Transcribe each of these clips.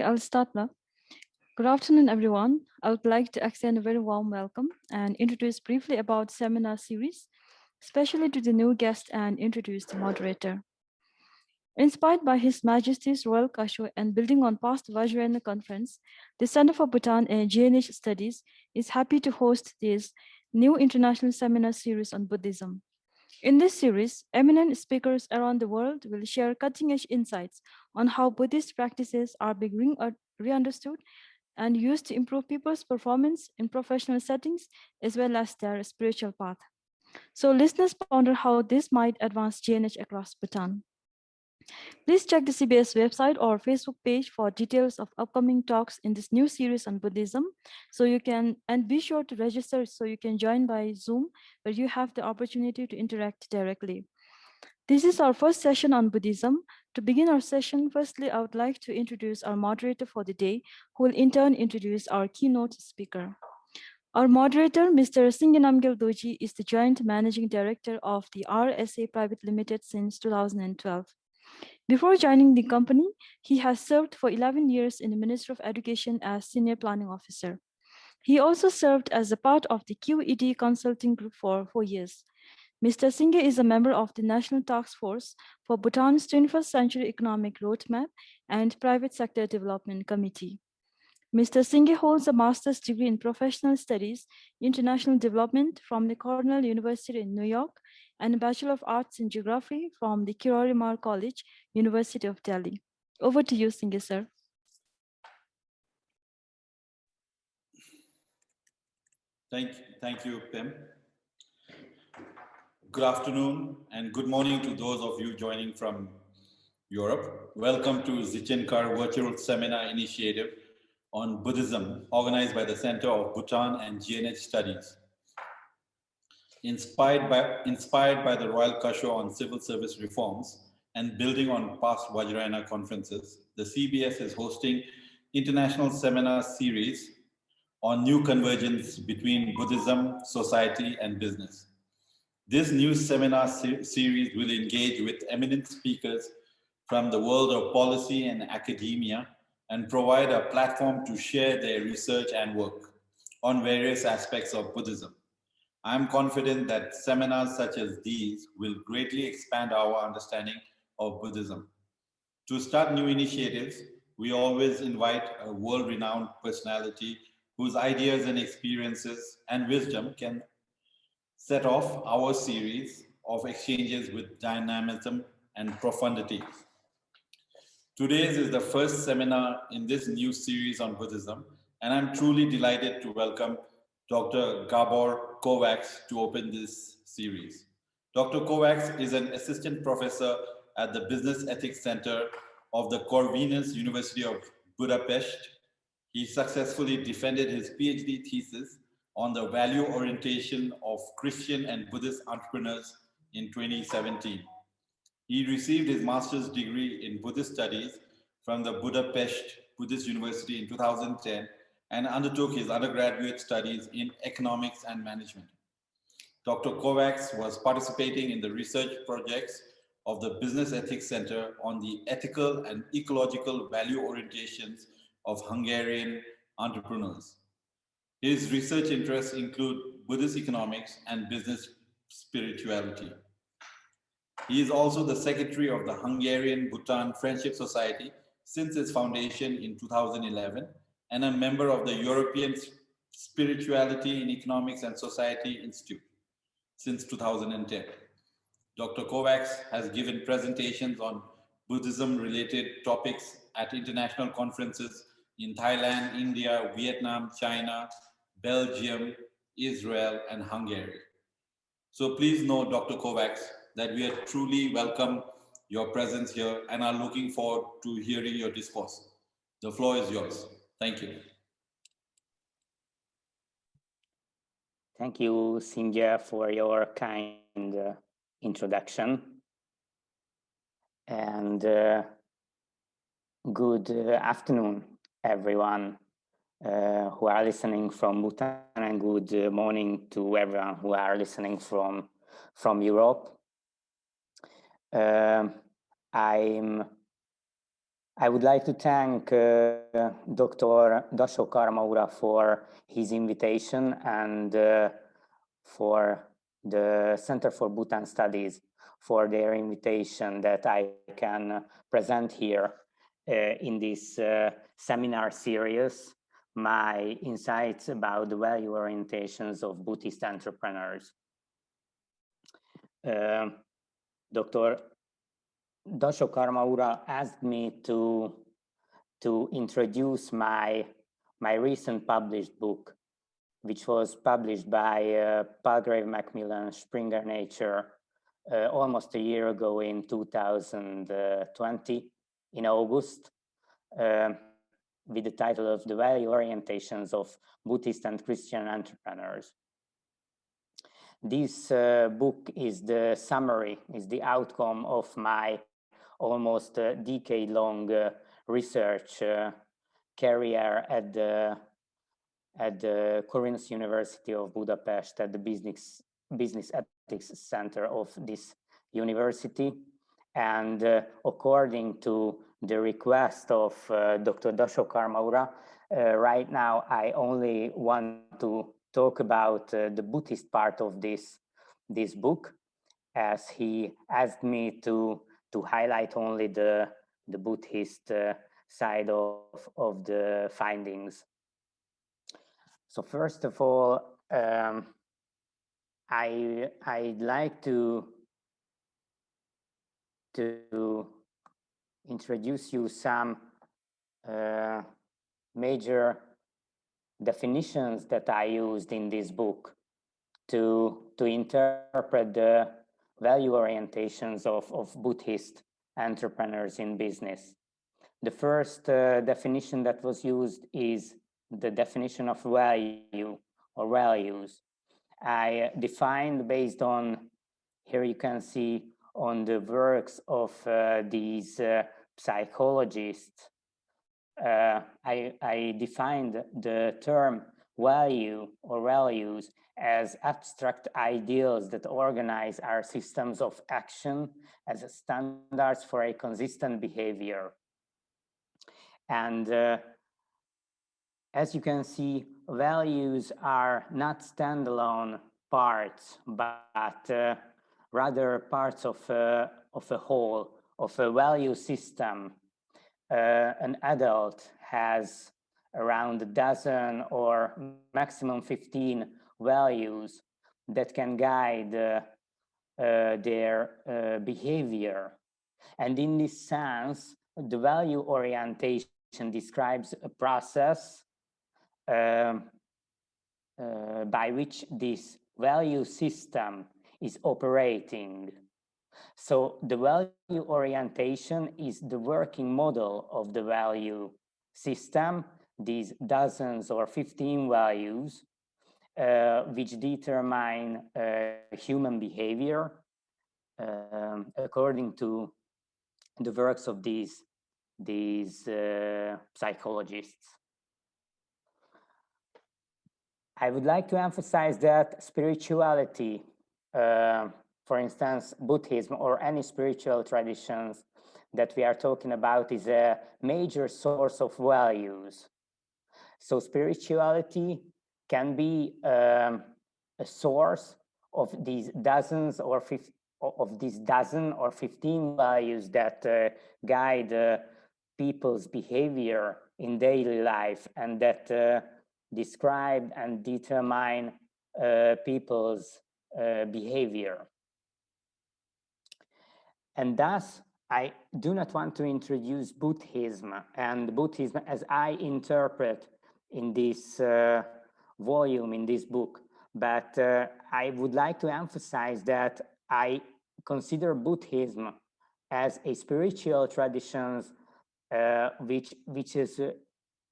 Okay, I'll start now. Good afternoon, everyone. I would like to extend a very warm welcome and introduce briefly about seminar series, especially to the new guest and introduce the moderator. Inspired by His Majesty's Royal Kasho and building on past Vajrayana conference, the Center for Bhutan and GNH Studies is happy to host this new international seminar series on Buddhism. In this series, eminent speakers around the world will share cutting-edge insights on how Buddhist practices are being re-understood and used to improve people's performance in professional settings as well as their spiritual path. So listeners ponder how this might advance GNH across Bhutan. Please check the CBS website or Facebook page for details of upcoming talks in this new series on Buddhism. And be sure to register so you can join by Zoom, where you have the opportunity to interact directly. This is our first session on Buddhism. To begin our session, firstly, I would like to introduce our moderator for the day, who will in turn introduce our keynote speaker. Our moderator, Mr. Singanamgil Doji, is the Joint Managing Director of the RSA Private Limited since 2012. Before joining the company, he has served for 11 years in the Ministry of Education as Senior Planning Officer. He also served as a part of the QED Consulting Group for 4 years. Mr. Singh is a member of the National Task Force for Bhutan's 21st Century Economic Roadmap and Private Sector Development Committee. Mr. Singh holds a master's degree in Professional Studies, International Development from the Cornell University in New York and a Bachelor of Arts in Geography from the Kirori College, University of Delhi. Over to you, Singh, sir. Thank you, Pim. Good afternoon and good morning to those of you joining from Europe. Welcome to Zichinkar Virtual Seminar Initiative on Buddhism, organized by the Center of Bhutan and GNH Studies. Inspired by the Royal Kasho on civil service reforms and building on past Vajrayana conferences, the CBS is hosting international seminar series on new convergence between Buddhism, society, and business. This new seminar series will engage with eminent speakers from the world of policy and academia and provide a platform to share their research and work on various aspects of Buddhism. I am confident that seminars such as these will greatly expand our understanding of Buddhism. To start new initiatives, we always invite a world-renowned personality whose ideas and experiences and wisdom can set off our series of exchanges with dynamism and profundity. Today's is the first seminar in this new series on Buddhism, and I'm truly delighted to welcome Dr. Gábor Kovács to open this series. Dr. Kovács is an assistant professor at the Business Ethics Center of the Corvinus University of Budapest. He successfully defended his PhD thesis on the value orientation of Christian and Buddhist entrepreneurs in 2017. He received his master's degree in Buddhist studies from the Budapest Buddhist University in 2010 and undertook his undergraduate studies in economics and management. Dr. Kovács was participating in the research projects of the Business Ethics Center on the ethical and ecological value orientations of Hungarian entrepreneurs. His research interests include Buddhist economics and business spirituality. He is also the secretary of the Hungarian Bhutan Friendship Society since its foundation in 2011 and a member of the European Spirituality in Economics and Society Institute since 2010. Dr. Kovács has given presentations on Buddhism-related topics at international conferences in Thailand, India, Vietnam, China, Belgium, Israel, and Hungary. So please know, Dr. Kovács, that we are truly welcome your presence here and are looking forward to hearing your discourse. The floor is yours. Thank you. Thank you, Singha, for your kind introduction. And good afternoon, everyone who are listening from Bhutan, and good morning to everyone who are listening from Europe. I'm I would like to thank Dr. Dasho Karmaura for his invitation and for the Center for Bhutan Studies for their invitation that I can present here in this seminar series, my insights about the value orientations of Buddhist entrepreneurs. Dr. Dasho Karmaura asked me to introduce my recent published book, which was published by Palgrave Macmillan Springer Nature almost a year ago in 2020 in August, with the title of The Value Orientations of Buddhist and Christian Entrepreneurs. This book is the summary, is the outcome of my almost decade-long research career at the Corvinus University of Budapest, at the Business Ethics Center of this university. And according to the request of Dr. Dasho Karmaura, right now I only want to talk about the Buddhist part of this book, as he asked me to highlight only the Buddhist side of the findings. So first of all, I'd like to introduce you some major definitions that I used in this book to interpret the value orientations of Buddhist entrepreneurs in business. The first definition that was used is the definition of value or values. I defined based on, here you can see on the works of these psychologists. I defined the term value or values as abstract ideals that organize our systems of action as standards for a consistent behavior. And as you can see, values are not standalone parts, but rather parts of a whole, of a value system. An adult has around a dozen or maximum 15 values that can guide their behavior. And in this sense, the value orientation describes a process by which this value system is operating. So the value orientation is the working model of the value system, these dozens or 15 values, which determine human behavior according to the works of these psychologists. I would like to emphasize that spirituality, for instance, Buddhism or any spiritual traditions that we are talking about, is a major source of values. So spirituality can be a source of these dozens or 15 values that guide people's behavior in daily life and that describe and determine people's behavior. And thus, I do not want to introduce Buddhism and Buddhism as I interpret in this volume, in this book, but I would like to emphasize that I consider Buddhism as a spiritual tradition which is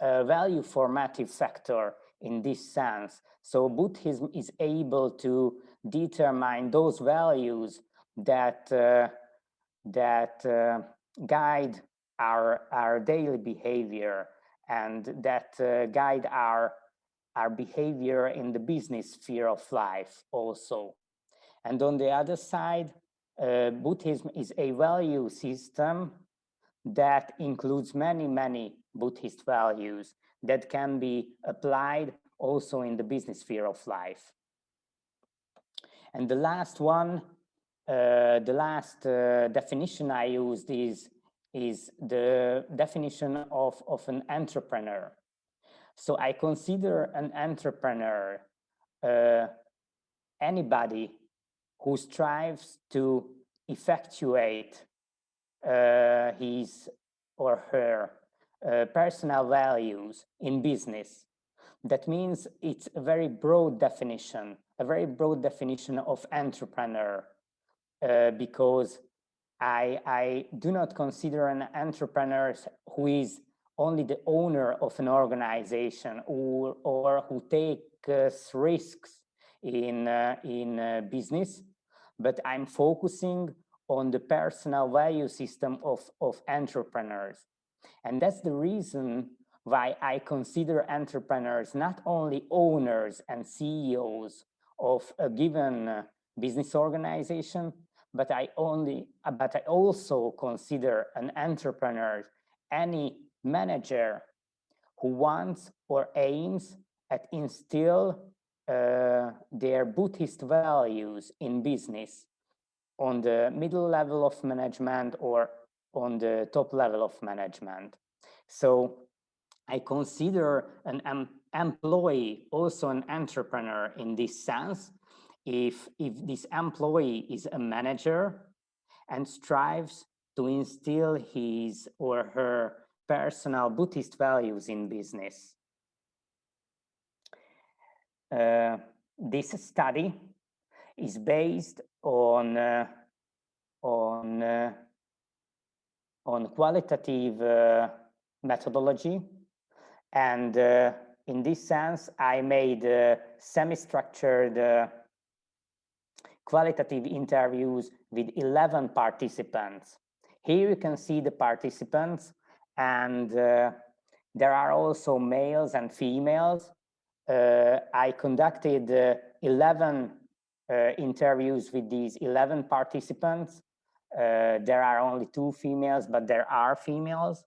a value formative factor in this sense. So Buddhism is able to determine those values that guide our daily behavior and that guide our behavior in the business sphere of life also. And on the other side, Buddhism is a value system that includes many Buddhist values that can be applied also in the business sphere of life. And the last one, the last definition I used is the definition of an entrepreneur. So I consider an entrepreneur anybody who strives to effectuate his or her personal values in business. That means it's a very broad definition of entrepreneur, because I do not consider an entrepreneur who is only the owner of an organization or who takes risks in business, but I'm focusing on the personal value system of entrepreneurs. And that's the reason why I consider entrepreneurs not only owners and CEOs of a given business organization, but I also consider an entrepreneur any manager who wants or aims at instill their Buddhist values in business on the middle level of management or on the top level of management. So I consider an employee also an entrepreneur in this sense if this employee is a manager and strives to instill his or her personal Buddhist values in business. This study is based on qualitative methodology, and in this sense, I made semi-structured qualitative interviews with 11 participants. Here you can see the participants, and there are also males and females. I conducted 11 interviews with these 11 participants. There are only 2 females, but there are females.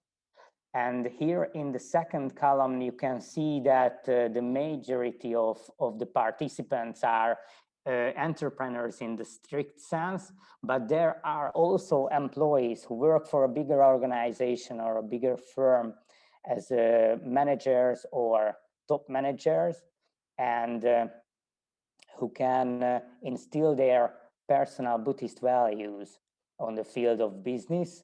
And here in the second column, you can see that the majority of the participants are entrepreneurs in the strict sense, but there are also employees who work for a bigger organization or a bigger firm as managers or top managers, and who can instill their personal Buddhist values on the field of business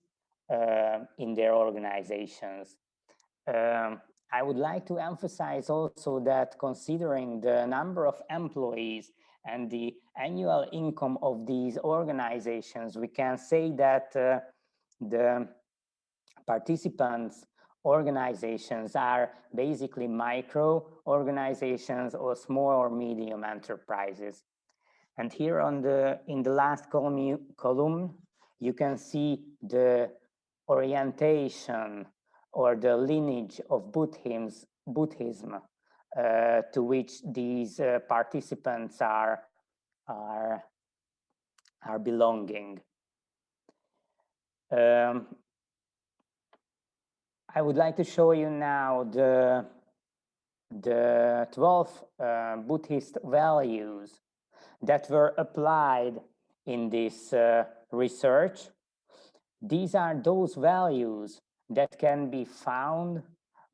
in their organizations. I would like to emphasize also that considering the number of employees and the annual income of these organizations, we can say that the participants' organizations are basically micro organizations or small or medium enterprises. And here in the last column, you can see the orientation or the lineage of Buddhism to which these participants are belonging. I would like to show you now the 12 Buddhist values that were applied in this research. These are those values that can be found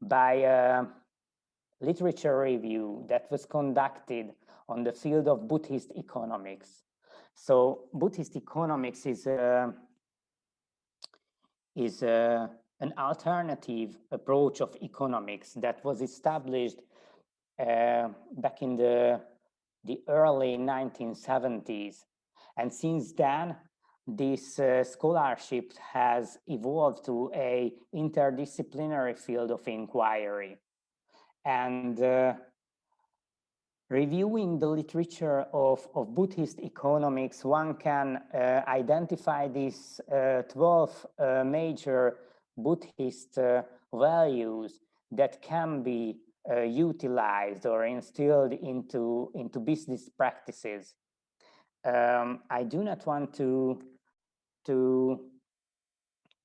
by a literature review that was conducted on the field of Buddhist economics. So Buddhist economics is an alternative approach of economics that was established back in the early 1970s. And since then, this scholarship has evolved to an interdisciplinary field of inquiry. And reviewing the literature of Buddhist economics, one can identify these 12 major Buddhist values that can be utilized or instilled into business practices. I do not want to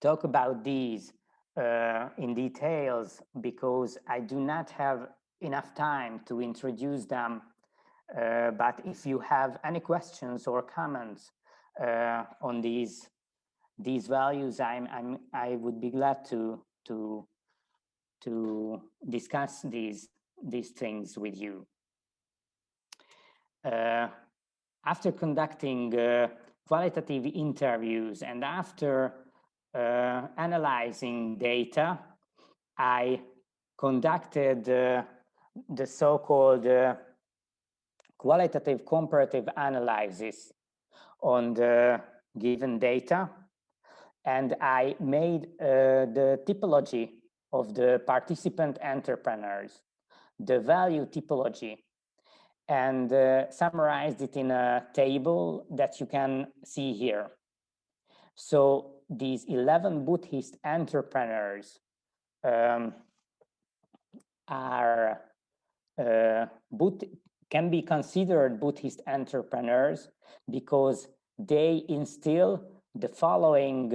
talk about these in details because I do not have enough time to introduce them. But if you have any questions or comments on these values, I would be glad to discuss these things with you. After conducting qualitative interviews and after analyzing data, I conducted the so-called qualitative comparative analysis on the given data, and I made the typology of the participant entrepreneurs, the value typology, and summarized it in a table that you can see here. So these 11 Buddhist entrepreneurs can be considered Buddhist entrepreneurs because they instill the following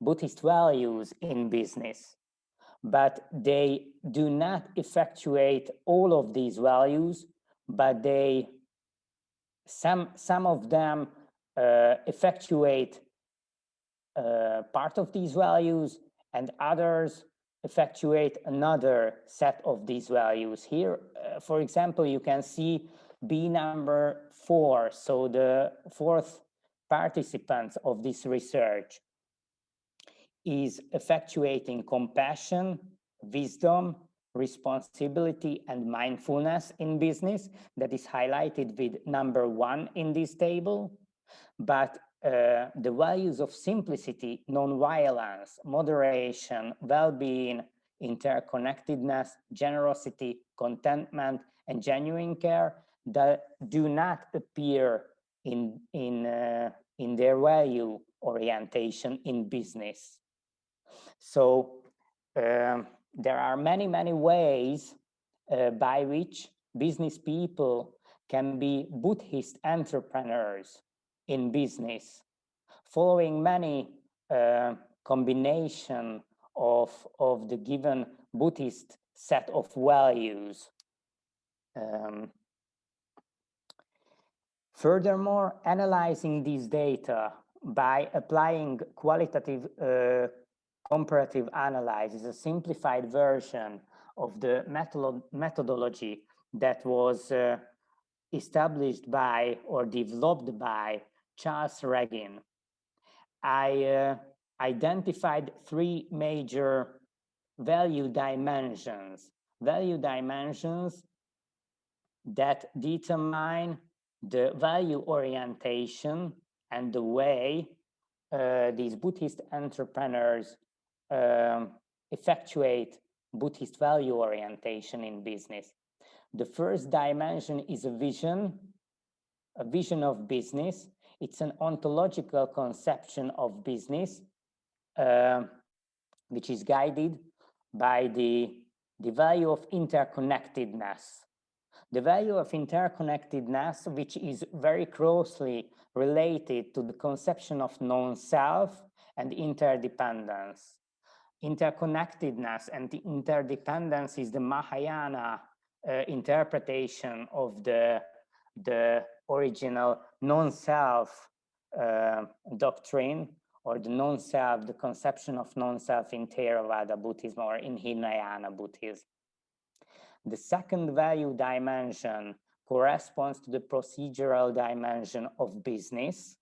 Buddhist values in business, but they do not effectuate all of these values, but some of them effectuate part of these values, and others effectuate another set of these values. Here, for example, you can see B number 4, so the fourth participant of this research is effectuating compassion, wisdom, responsibility, and mindfulness in business. That is highlighted with number 1 in this table. But the values of simplicity, non-violence, moderation, well-being, interconnectedness, generosity, contentment, and genuine care that do not appear in their value orientation in business. So there are many ways by which business people can be Buddhist entrepreneurs in business, following many combination of the given Buddhist set of values. Furthermore, analyzing these data by applying qualitative comparative analysis, a simplified version of the methodology that was established by or developed by Charles Regan. I identified 3 major value dimensions that determine the value orientation and the way these Buddhist entrepreneurs effectuate Buddhist value orientation in business. The first dimension is a vision of business. It's an ontological conception of business, which is guided by the value of interconnectedness. The value of interconnectedness, which is very closely related to the conception of non-self and interdependence. Interconnectedness and interdependence is the Mahayana interpretation of the original non-self doctrine, or the conception of non-self in Theravada Buddhism or in Hinayana Buddhism. The second value dimension corresponds to the procedural dimension of business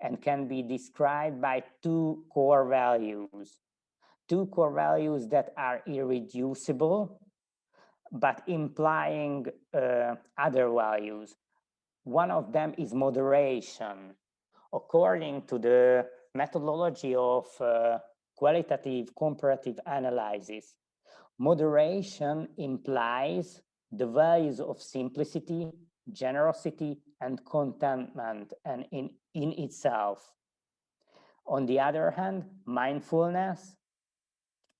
and can be described by 2 core values. 2 core values that are irreducible, but implying other values. One of them is moderation. According to the methodology of qualitative comparative analysis, moderation implies the values of simplicity, generosity, and contentment and in itself. On the other hand, mindfulness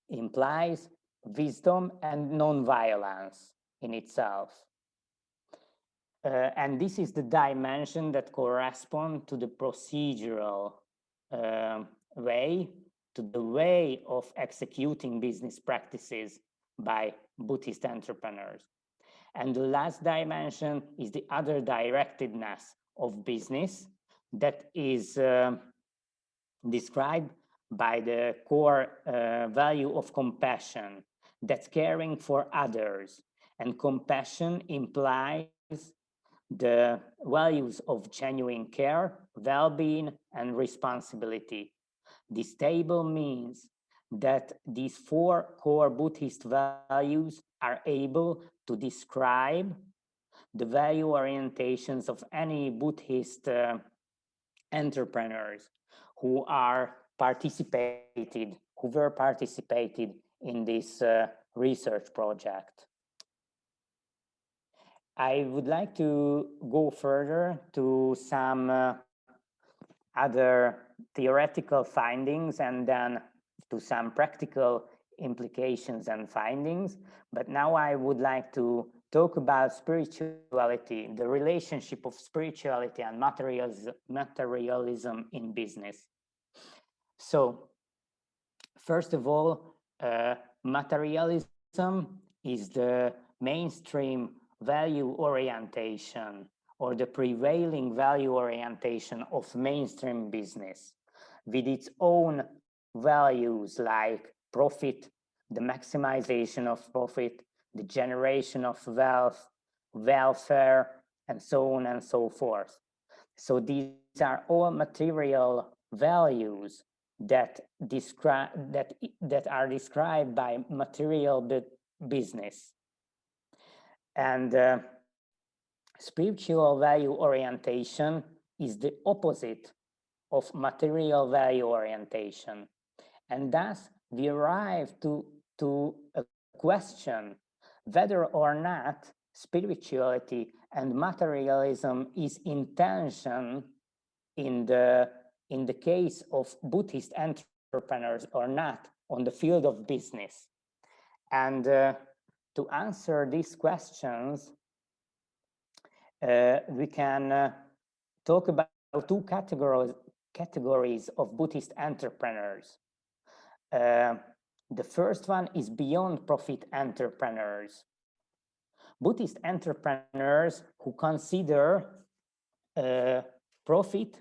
implies wisdom and non-violence in itself. And this is the dimension that corresponds to the procedural way to the way of executing business practices by Buddhist entrepreneurs. And the last dimension is the other directedness of business that is described by the core value of compassion, that's caring for others. And compassion implies the values of genuine care, well-being, and responsibility. This table means that these four core Buddhist values are able to describe the value orientations of any Buddhist entrepreneurs who were participated in this research project. I would like to go further to some other theoretical findings and then to some practical implications and findings. But now I would like to talk about spirituality, the relationship of spirituality and materialism in business. So, first of all, materialism is the mainstream value orientation or the prevailing value orientation of mainstream business, with its own values like profit, the maximization of profit, the generation of wealth, welfare, and so on and so forth. So these are all material values that are described by material business. And spiritual value orientation is the opposite of material value orientation. And thus we arrive to a question whether or not spirituality and materialism is in tension in the case of Buddhist entrepreneurs or not on the field of business. And to answer these questions, we can talk about two categories of Buddhist entrepreneurs. The first one is beyond profit entrepreneurs. Buddhist entrepreneurs who consider profit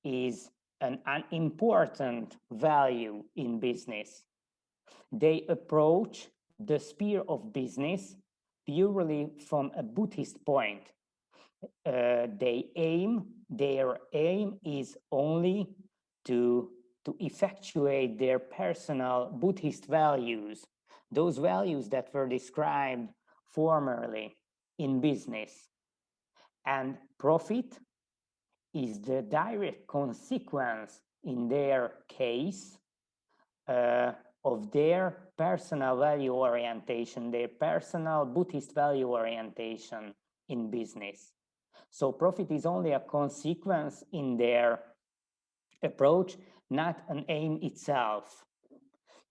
is an important value in business. They approach the sphere of business purely from a Buddhist point. Their aim is only to effectuate their personal Buddhist values, those values that were described formerly in business. And profit is the direct consequence in their case of their personal value orientation, their personal Buddhist value orientation in business. So profit is only a consequence in their approach, not an aim itself.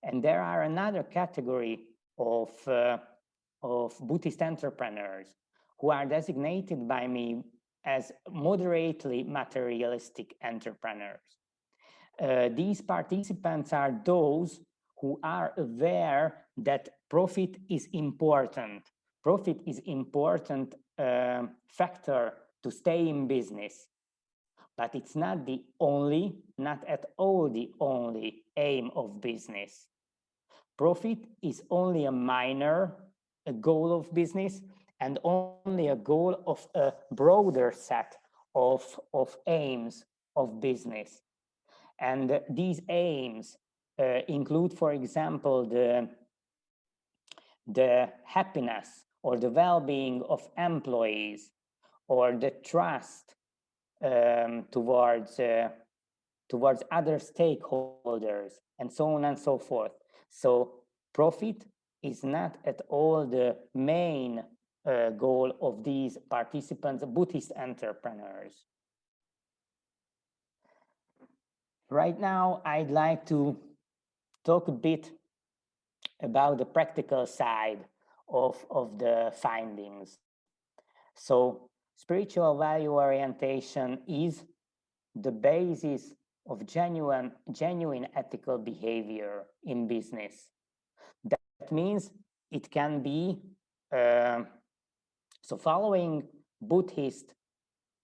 And there are another category of Buddhist entrepreneurs who are designated by me as moderately materialistic entrepreneurs. These participants are those who are aware that profit is important. Profit is important factor to stay in business, but it's not the only, not at all the only aim of business. Profit is only a minor goal of business and only a goal of a broader set of aims of business. And these aims include, for example, the happiness or the well-being of employees, or the trust towards other stakeholders, and so on and so forth. So profit is not at all the main goal of these participants, Buddhist entrepreneurs. Right now, I'd like to talk a bit about the practical side of the findings. So spiritual value orientation is the basis of genuine ethical behavior in business. That means it can be, so following Buddhist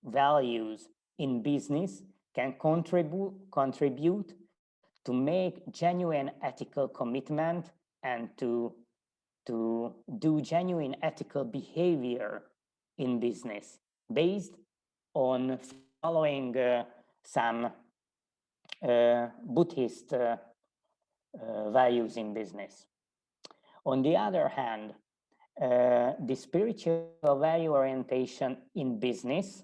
values in business can contribute to make genuine ethical commitment and to do genuine ethical behavior in business based on following some Buddhist values in business. On the other hand, the spiritual value orientation in business,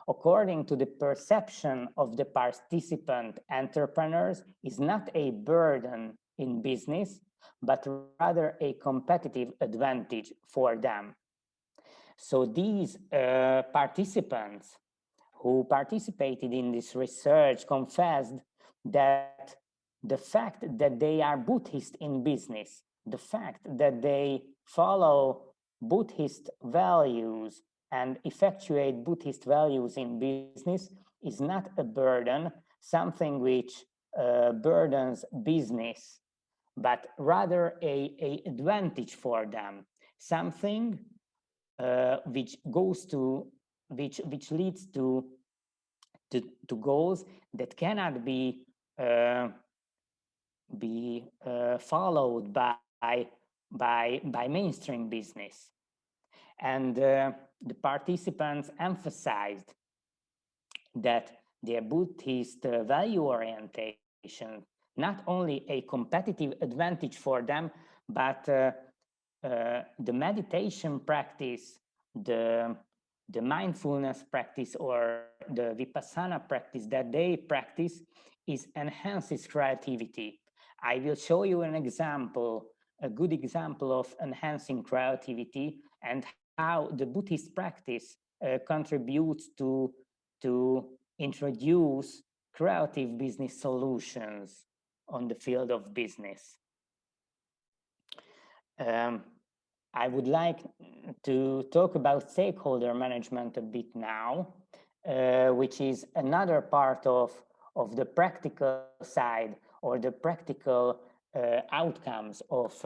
according to the perception of the participant entrepreneurs, is not a burden in business, but rather a competitive advantage for them. So these participants who participated in this research confessed that the fact that they are Buddhist in business, the fact that they follow Buddhist values and effectuate Buddhist values in business is not a burden, something which burdens business, but rather a advantage for them, something which goes to which leads to goals that cannot be followed by mainstream business. And the participants emphasized that their Buddhist value orientation not only a competitive advantage for them, but the meditation practice, the mindfulness practice, or the vipassana practice that they practice enhances creativity. I will show you an example, a good example of enhancing creativity and how the Buddhist practice contributes to introduce creative business solutions on the field of business. I would like to talk about stakeholder management a bit now, which is another part of the practical side or the practical outcomes of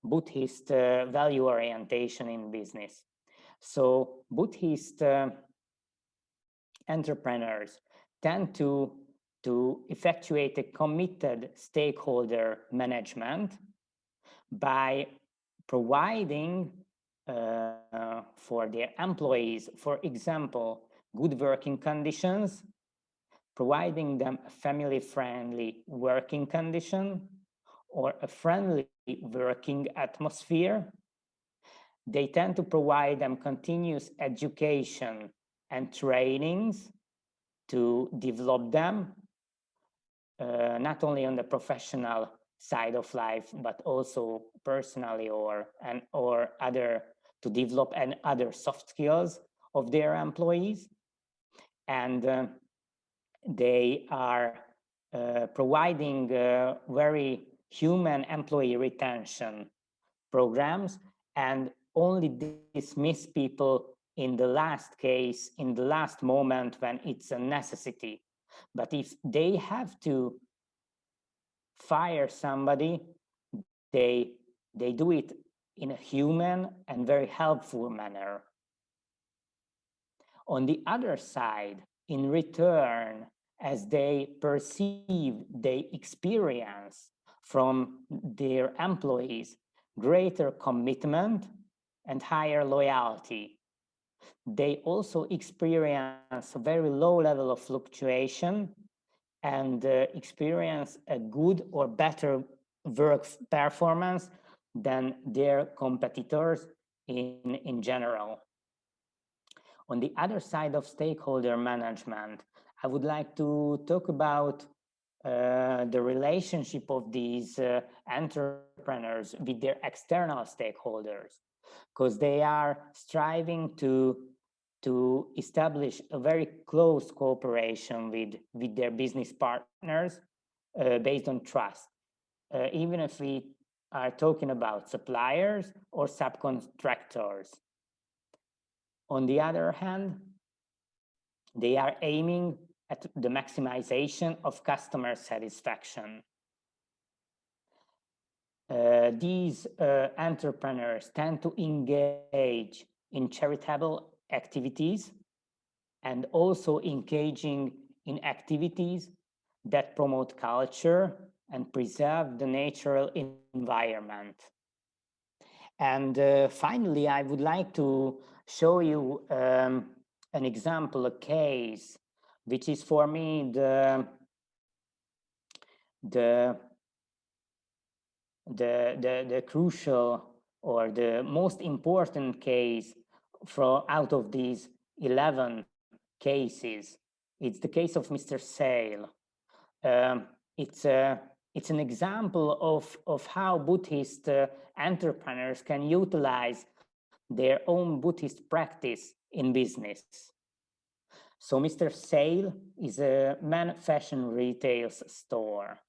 Buddhist value orientation in business. So Buddhist entrepreneurs tend to effectuate a committed stakeholder management by providing for their employees, for example, good working conditions, providing them a family-friendly working condition or a friendly working atmosphere. They tend to provide them continuous education and trainings to develop them, not only on the professional side of life, but also personally or other, to develop and other soft skills of their employees. And they are providing very human employee retention programs and only dismiss people in the last case, in the last moment when it's a necessity. But if they have to fire somebody, they do it in a human and very helpful manner. On the other side, in return, as they perceive, they experience from their employees greater commitment and higher loyalty. They also experience a very low level of fluctuation and experience a good or better work performance than their competitors in general. On the other side of stakeholder management, I would like to talk about the relationship of these entrepreneurs with their external stakeholders, because they are striving to establish a very close cooperation with their business partners based on trust, even if we are talking about suppliers or subcontractors. On the other hand, they are aiming at the maximization of customer satisfaction. These entrepreneurs tend to engage in charitable activities and also engaging in activities that promote culture and preserve the natural environment. And finally, I would like to show you an example, a case, which is for me the crucial or the most important case out of these 11 cases. It's the case of Mr. Sale. It's an example of how Buddhist entrepreneurs can utilize their own Buddhist practice in business. So Mr. Sale is a men's fashion retail store.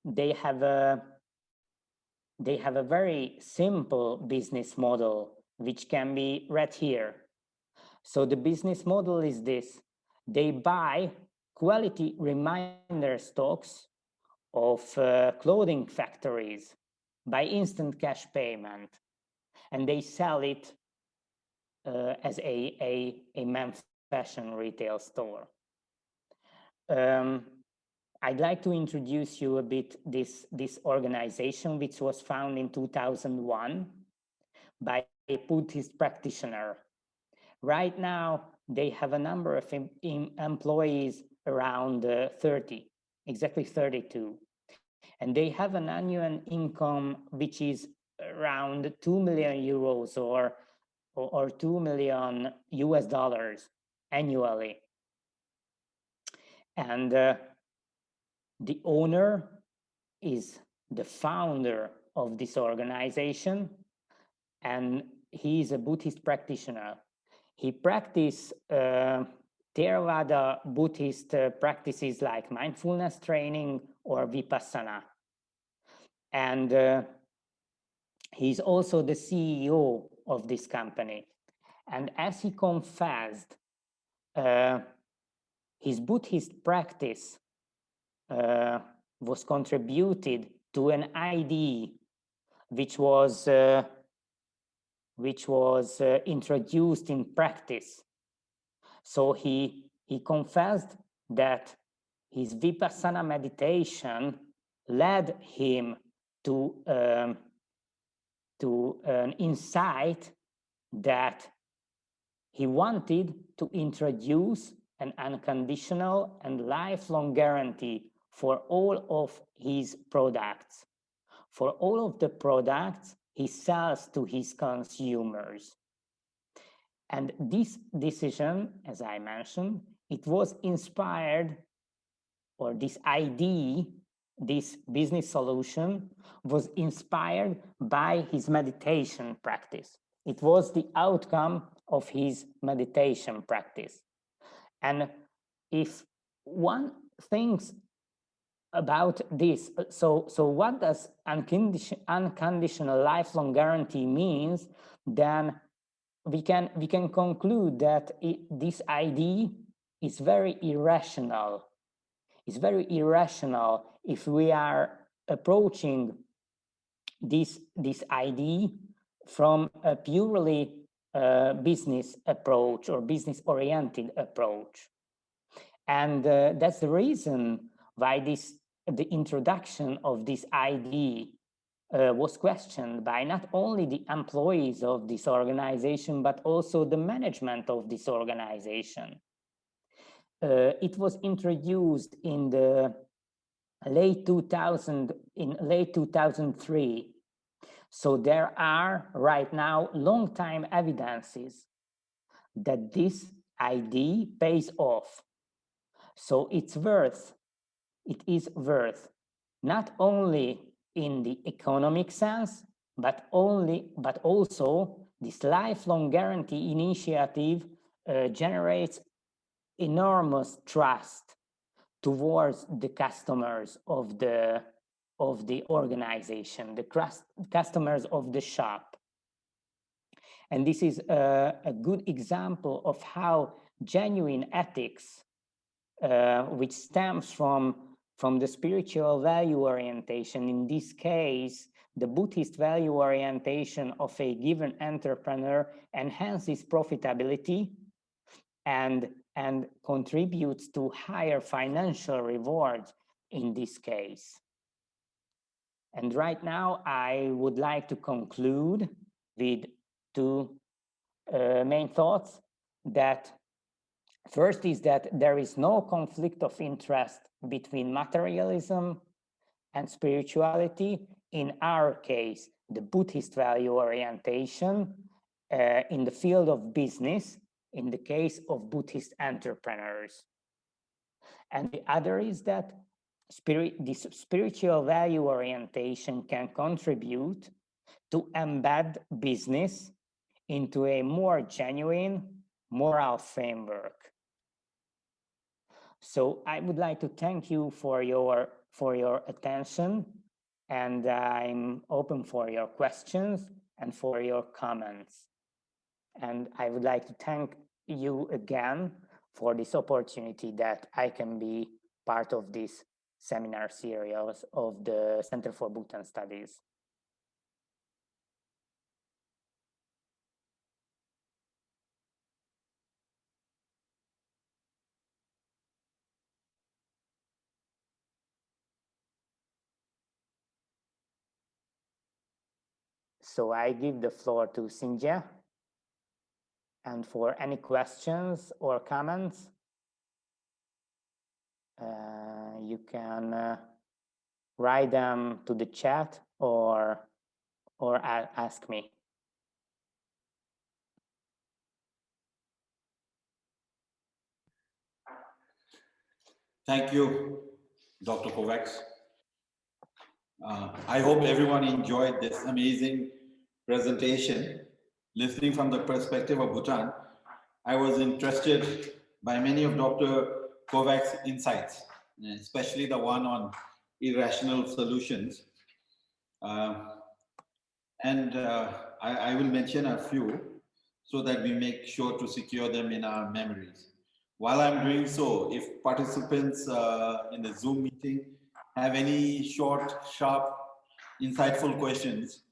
They have a very simple business model, which can be read here. So the business model is this: they buy quality reminder stocks of clothing factories by instant cash payment, and they sell it as a men's fashion retail store. I'd like to introduce you a bit this organization, which was founded in 2001 by a Buddhist practitioner. Right now, they have a number of employees around 30, exactly 32. And they have an annual income which is around 2 million euros or 2 million US dollars annually. And the owner is the founder of this organization, and he is a Buddhist practitioner. He practices Theravada Buddhist practices like mindfulness training or Vipassana. And he's also the CEO of this company. And as he confessed, his Buddhist practice was contributed to an idea which was introduced in practice. So he confessed that his Vipassana meditation led him to an insight that he wanted to introduce an unconditional and lifelong guarantee for all of his products, for all of the products he sells to his consumers. And this decision, as I mentioned, it was inspired, or this idea, this business solution was inspired by his meditation practice. It was the outcome of his meditation practice. And if one thinks about this, so what does unconditional lifelong guarantee means, then we can conclude that this idea is very irrational. It's very irrational if we are approaching this idea from a purely business approach or business-oriented approach. And that's the reason why the introduction of this idea was questioned by not only the employees of this organization, but also the management of this organization. It was introduced in the late 2003. So there are right now long-time evidences that this idea pays off. So it is worth not only in the economic sense, but also this lifelong guarantee initiative generates enormous trust towards the customers of the organization, the customers of the shop. And this is a good example of how genuine ethics which stems from the spiritual value orientation. In this case, the Buddhist value orientation of a given entrepreneur enhances profitability and contributes to higher financial rewards in this case. And right now, I would like to conclude with two main thoughts. That first is that there is no conflict of interest between materialism and spirituality. In our case, the Buddhist value orientation in the field of business, in the case of Buddhist entrepreneurs. And the other is that this spiritual value orientation can contribute to embed business into a more genuine moral framework. So I would like to thank you for your attention, and I'm open for your questions and for your comments. And I would like to thank you again for this opportunity that I can be part of this seminar series of the Center for Bhutan Studies. So I give the floor to Cynthia. And for any questions or comments, you can write them to the chat or ask me. Thank you, Dr. Kovács. I hope everyone enjoyed this amazing presentation. Listening from the perspective of Bhutan, I was interested by many of Dr. Kovács' insights, especially the one on irrational solutions. I will mention a few so that we make sure to secure them in our memories. While I'm doing so, if participants in the Zoom meeting have any short, sharp, insightful questions,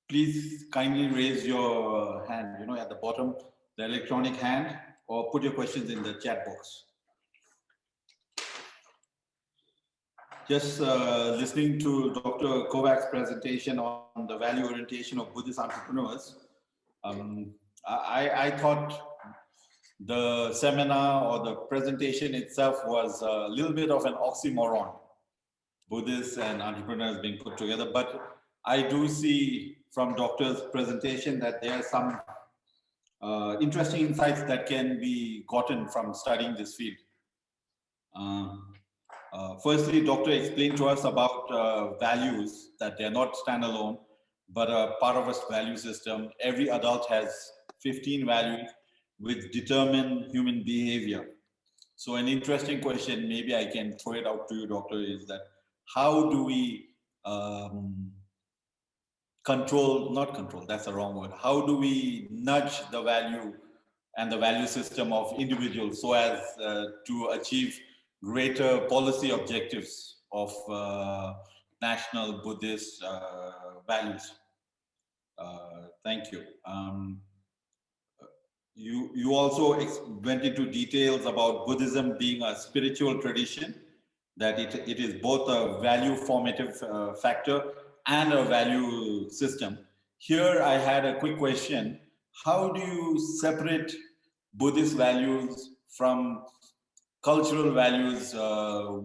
please kindly raise your hand, at the bottom, the electronic hand, or put your questions in the chat box. Just listening to Dr. Kovács' presentation on the value orientation of Buddhist entrepreneurs, I thought the seminar or the presentation itself was a little bit of an oxymoron, Buddhists and entrepreneurs being put together. But I do see from Doctor's presentation that there are some interesting insights that can be gotten from studying this field. Firstly, Doctor explained to us about values, that they're not standalone, but a part of a value system. Every adult has 15 values which determine human behavior. So an interesting question, maybe I can throw it out to you, Doctor, is that how do we not control, that's the wrong word. How do we nudge the value and the value system of individuals so as to achieve greater policy objectives of national Buddhist values? Thank you. You also went into details about Buddhism being a spiritual tradition, that it is both a value formative factor and a value system. Here I had a quick question. How do you separate Buddhist values from cultural values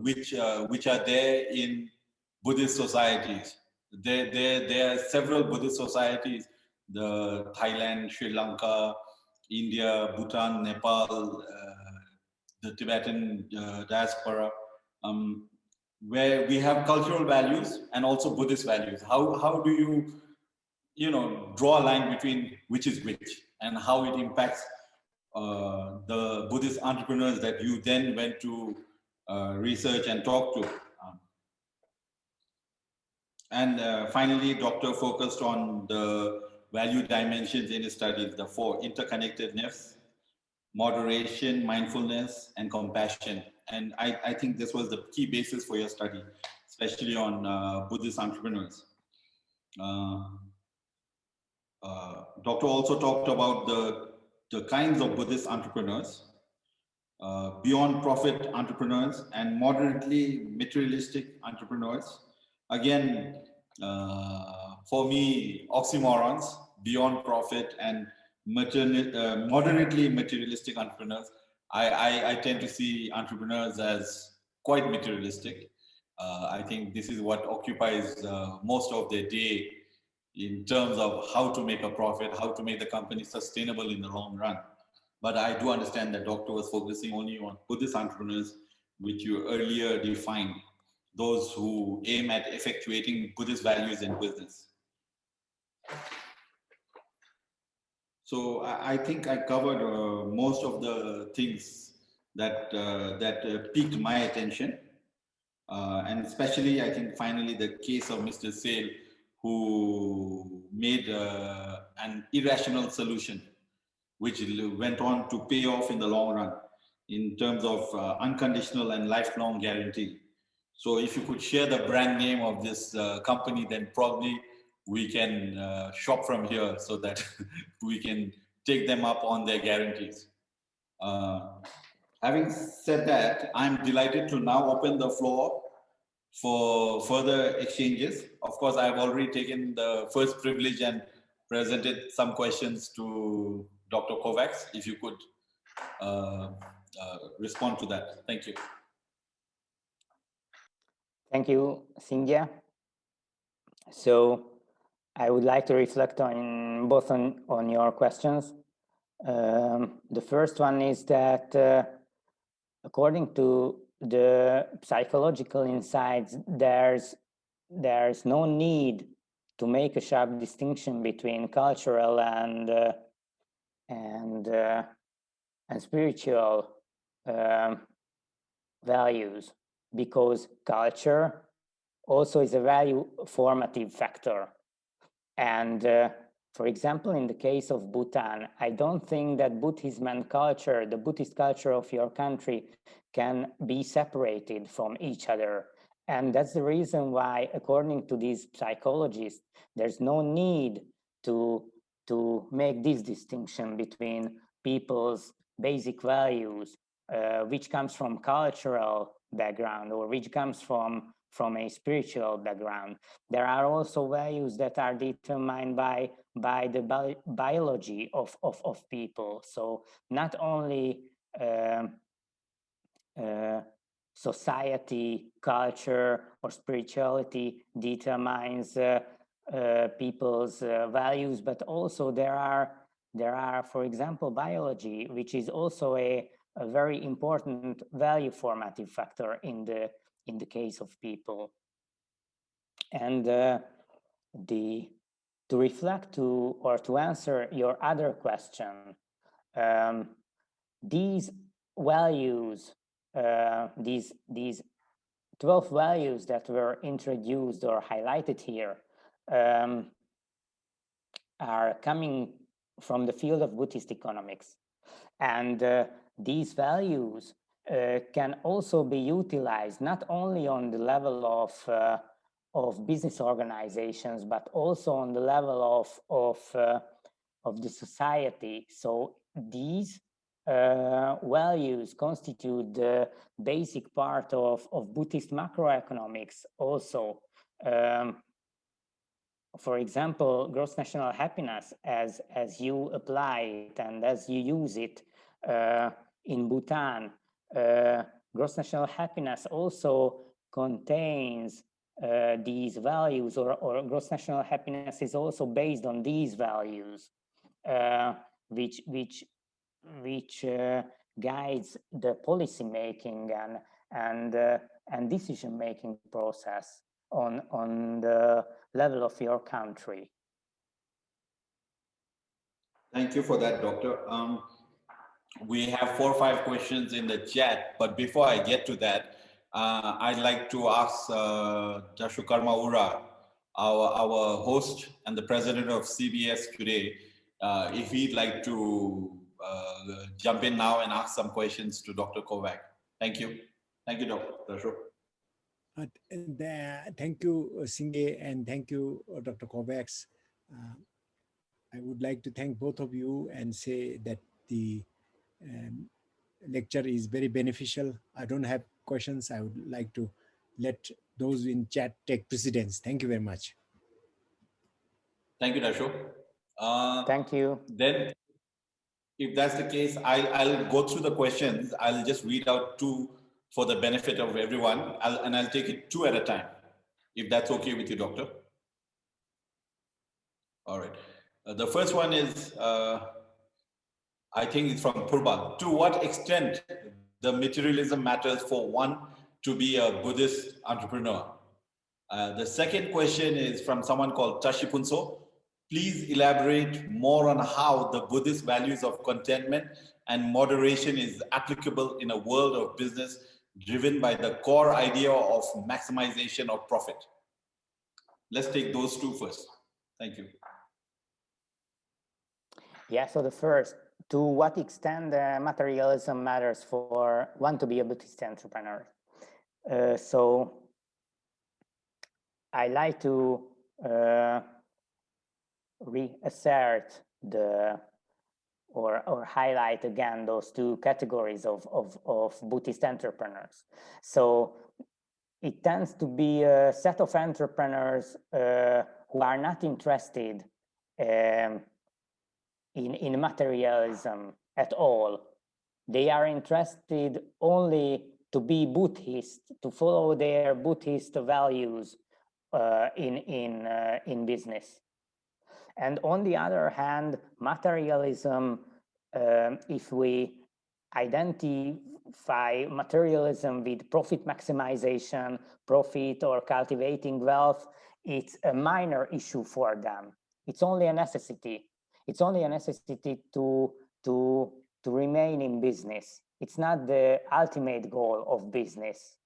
which are there in Buddhist societies? There are several Buddhist societies, the Thailand, Sri Lanka, India, Bhutan, Nepal, the Tibetan diaspora, where we have cultural values and also Buddhist values. How do you draw a line between which is which, and how it impacts the Buddhist entrepreneurs that you then went to research and talk to? And finally, Doctor focused on the value dimensions in his studies, the 4: interconnectedness, moderation, mindfulness, and compassion. and I think this was the key basis for your study, especially on Buddhist entrepreneurs. Doctor also talked about the kinds of Buddhist entrepreneurs, beyond profit entrepreneurs and moderately materialistic entrepreneurs. Again, for me, oxymorons, beyond profit and moderately materialistic entrepreneurs. I tend to see entrepreneurs as quite materialistic. I think this is what occupies most of their day in terms of how to make a profit, how to make the company sustainable in the long run. But I do understand that Doctor was focusing only on Buddhist entrepreneurs, which you earlier defined, those who aim at effectuating Buddhist values in business. So I think I covered most of the things that piqued my attention. And especially, I think finally the case of Mr. Sale, who made an irrational solution, which went on to pay off in the long run in terms of unconditional and lifelong guarantee. So if you could share the brand name of this company, then probably we can shop from here so that we can take them up on their guarantees. Having said that, I'm delighted to now open the floor for further exchanges. Of course, I've already taken the first privilege and presented some questions to Dr. Kovács. If you could respond to that. Thank you. Thank you, Cynthia. So I would like to reflect on both on your questions. The first one is that according to the psychological insights, there's no need to make a sharp distinction between cultural and spiritual values, because culture also is a value formative factor. And for example, in the case of Bhutan, I don't think that Buddhism and culture, the Buddhist culture of your country, can be separated from each other. And that's the reason why, according to these psychologists, there's no need to make this distinction between people's basic values, which comes from cultural background or which comes from a spiritual background. There are also values that are determined by the biology of people. So not only society, culture, or spirituality determines people's values, but also there are, for example, biology, which is also a very important value formative factor in the case of people. And to reflect to, or to answer your other question, these values, these 12 values that were introduced or highlighted here are coming from the field of Buddhist economics. And these values can also be utilized not only on the level of business organizations, but also on the level of the society. So these values constitute the basic part of Buddhist macroeconomics also. For example, gross national happiness, as you apply it and as you use it in Bhutan, gross national happiness also contains these values, or gross national happiness is also based on these values, which guides the policy making and decision making process on the level of your country. Thank you for that, Doctor. We have 4 or 5 questions in the chat, but before I get to that, I'd like to ask Jashukarma Ura, our host and the president of CBS today, if he'd like to jump in now and ask some questions to Dr. Kovács. Thank you. Thank you, Dr. Ashok. Thank you, Singhe, and thank you, Dr. Kovács. I would like to thank both of you and say that the lecture is very beneficial. I don't have questions. I would like to let those in chat take precedence. Thank you very much. Thank you, Dr. Ashok. Thank you. Then, if that's the case, I'll go through the questions. I'll just read out two for the benefit of everyone, and I'll take it two at a time, if that's okay with you, Doctor. All right. The first one is, I think it's from Purba. To what extent the materialism matters for one to be a Buddhist entrepreneur? The second question is from someone called Tashipunso. Please elaborate more on how the Buddhist values of contentment and moderation is applicable in a world of business driven by the core idea of maximization of profit. Let's take those two first. Thank you. Yeah, so the first, to what extent materialism matters for one to be a Buddhist entrepreneur? So I like to reassert or highlight again those two categories of Buddhist entrepreneurs. So it tends to be a set of entrepreneurs who are not interested in materialism at all. They are interested only to be Buddhist, to follow their Buddhist values in business. And on the other hand, materialism, if we identify materialism with profit maximization, profit or cultivating wealth, it's a minor issue for them. It's only a necessity. It's only a necessity to remain in business. It's not the ultimate goal of business,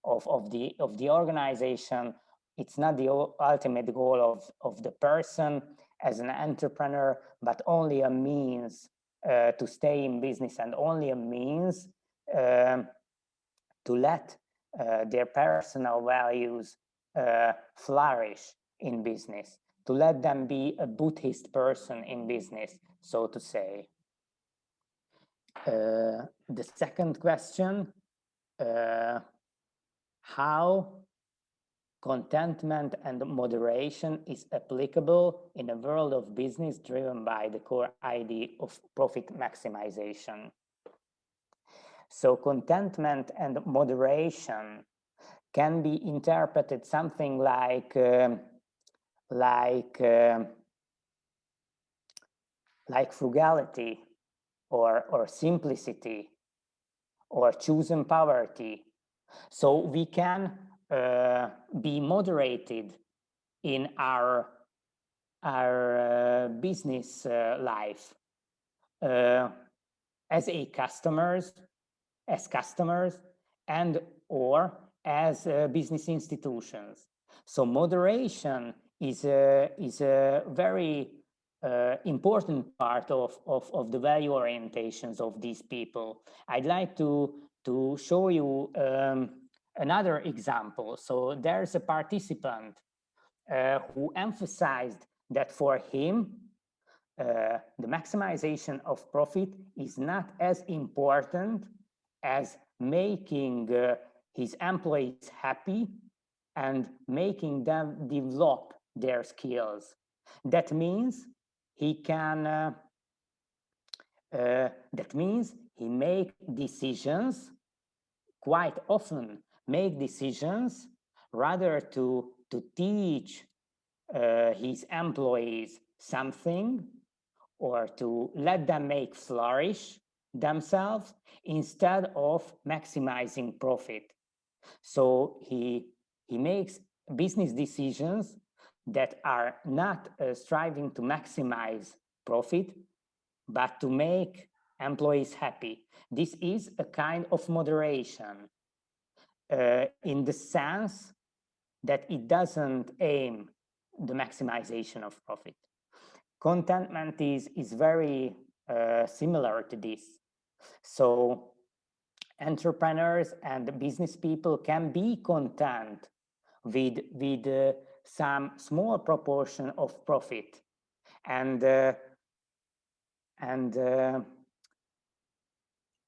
of the organization. It's not the ultimate goal of the person as an entrepreneur, but only a means to stay in business, and only a means to let their personal values flourish in business, to let them be a Buddhist person in business, so to say. The second question, how contentment and moderation is applicable in a world of business driven by the core idea of profit maximization. So contentment and moderation can be interpreted something like frugality or simplicity or choosing poverty. So we can be moderated in our business life as customers, and or as business institutions. So moderation is a very important part of the value orientations of these people. I'd like to show you another example. So there's a participant who emphasized that for him, the maximization of profit is not as important as making his employees happy and making them develop their skills. That means he can. That means he makes decisions quite often. Make decisions rather to teach his employees something or to let them make flourish themselves instead of maximizing profit. So he makes business decisions that are not striving to maximize profit, but to make employees happy. This is a kind of moderation in the sense that it doesn't aim the maximization of profit. Contentment is very similar to this. So entrepreneurs and business people can be content with some small proportion of profit, and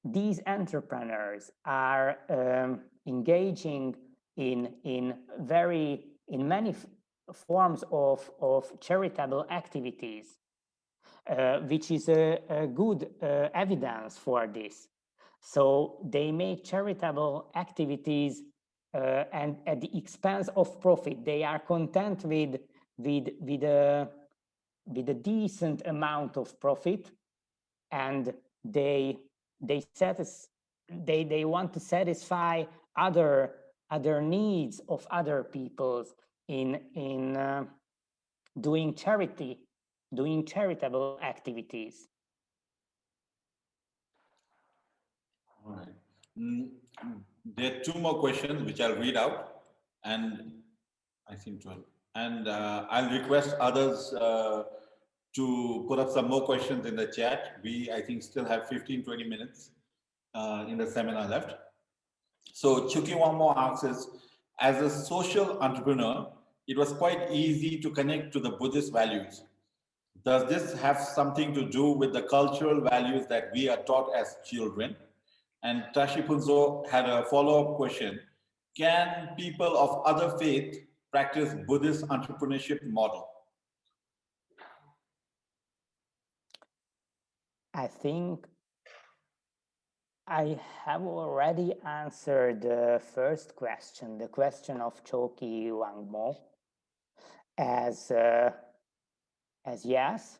these entrepreneurs are engaging in many forms of charitable activities, which is a good evidence for this. So they make charitable activities and at the expense of profit. They are content with a decent amount of profit, and they want to satisfy other needs of other peoples in doing charitable activities. All right. There are two more questions which I'll read out, and I think 12. And I'll request others to put up some more questions in the chat. We, I think, still have 15-20 minutes in the seminar left. So Chukiwamo asks, as a social entrepreneur, it was quite easy to connect to the Buddhist values. Does this have something to do with the cultural values that we are taught as children? And Tashipunzo had a follow-up question. Can people of other faith practice Buddhist entrepreneurship model? I think I have already answered the first question, the question of Choki Wangmo, as yes.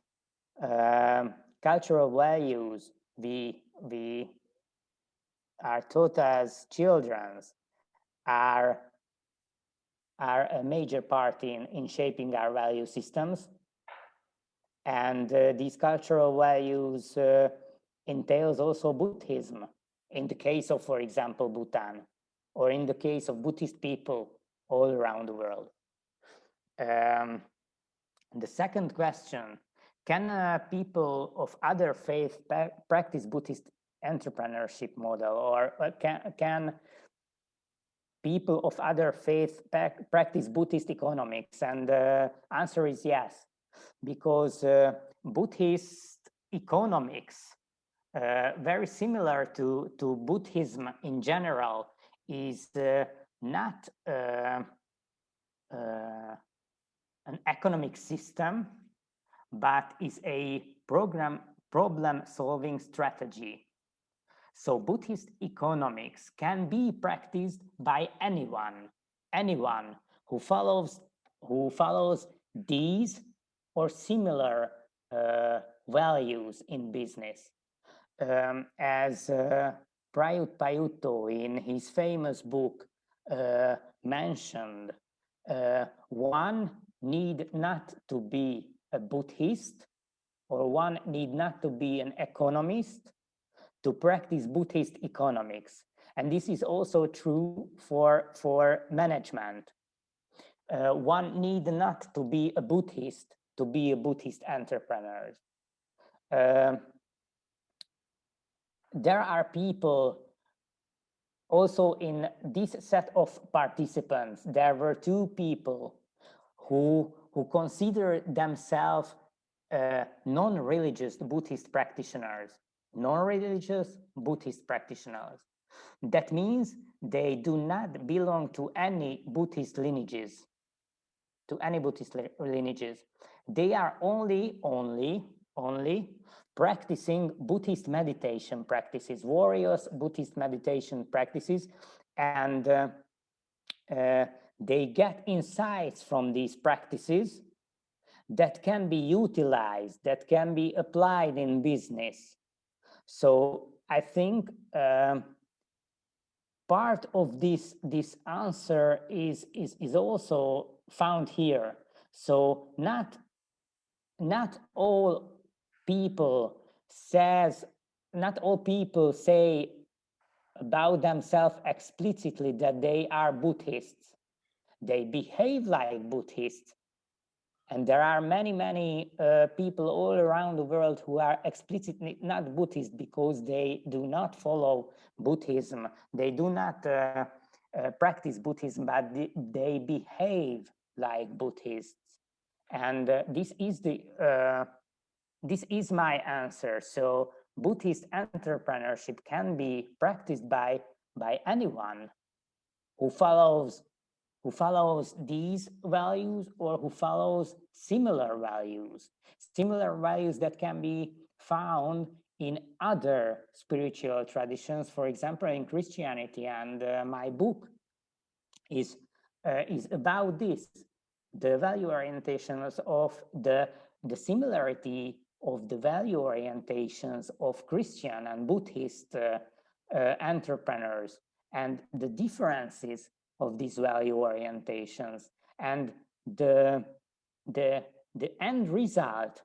Cultural values we are taught as children are a major part in shaping our value systems, and these cultural values entails also Buddhism in the case of, for example, Bhutan, or in the case of Buddhist people all around the world. The second question, can people of other faith practice Buddhist entrepreneurship model, or can people of other faith practice Buddhist economics? And the answer is yes, because Buddhist economics, very similar to Buddhism in general, is not an economic system, but is a problem-solving strategy. So Buddhist economics can be practiced by anyone who follows these or similar values in business. As Prayut Payutto in his famous book mentioned, one need not to be a Buddhist, or one need not to be an economist to practice Buddhist economics. And this is also true for management. One need not to be a Buddhist to be a Buddhist entrepreneur. There are people also in this set of participants. There were two people who consider themselves non-religious Buddhist practitioners. Non-religious Buddhist practitioners. That means they do not belong to any Buddhist lineages. They are only practicing Buddhist meditation practices, various Buddhist meditation practices, and they get insights from these practices that can be utilized, that can be applied in business. So I think part of this answer is also found here. So not all people say about themselves explicitly that they are Buddhists. They behave like Buddhists, And there are many people all around the world who are explicitly not Buddhist because they do not follow Buddhism. They do not practice Buddhism, but they behave like Buddhists. And this is my answer. So Buddhist entrepreneurship can be practiced by anyone who follows these values or who follows similar values that can be found in other spiritual traditions, for example, in Christianity. And my book is about this, the value orientations of the similarity of the value orientations of Christian and Buddhist entrepreneurs, and the differences of these value orientations, and the end result.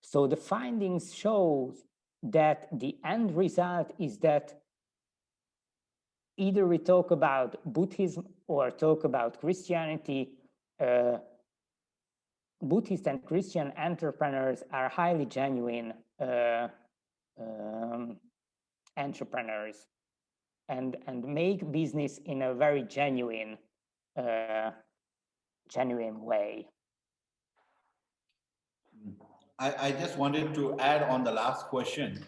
So the findings shows that the end result is that either we talk about Buddhism or talk about Christianity, Buddhist and Christian entrepreneurs are highly genuine entrepreneurs and make business in a very genuine way. I just wanted to add on the last question.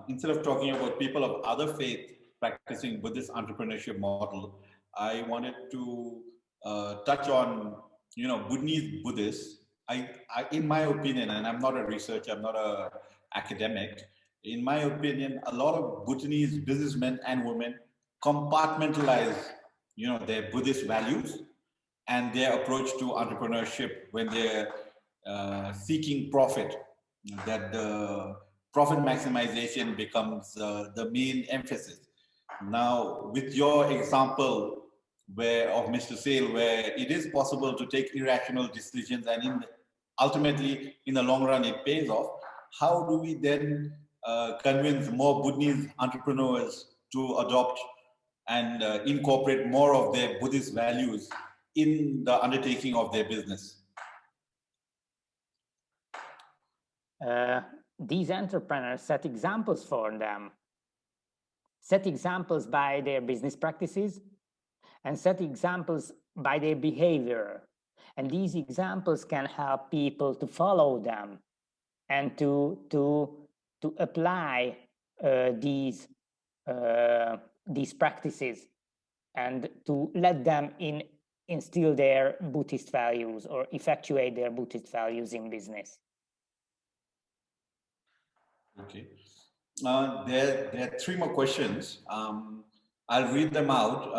Instead of talking about people of other faith practicing Buddhist entrepreneurship model, I wanted to touch on, Bhutanese Buddhists. In my opinion, and I'm not a researcher, I'm not an academic, in my opinion, a lot of Bhutanese businessmen and women compartmentalize, their Buddhist values and their approach to entrepreneurship when they're seeking profit. That the profit maximization becomes the main emphasis. Now, with your example of Mr. Sale, where it is possible to take irrational decisions and ultimately, in the long run, it pays off, how do we then convince more Buddhist entrepreneurs to adopt and incorporate more of their Buddhist values in the undertaking of their business? These entrepreneurs set examples for them, set examples by their business practices, and set examples by their behavior. And these examples can help people to follow them and to apply these practices and to let them instill their Buddhist values or effectuate their Buddhist values in business. Okay. There are three more questions. I'll read them out.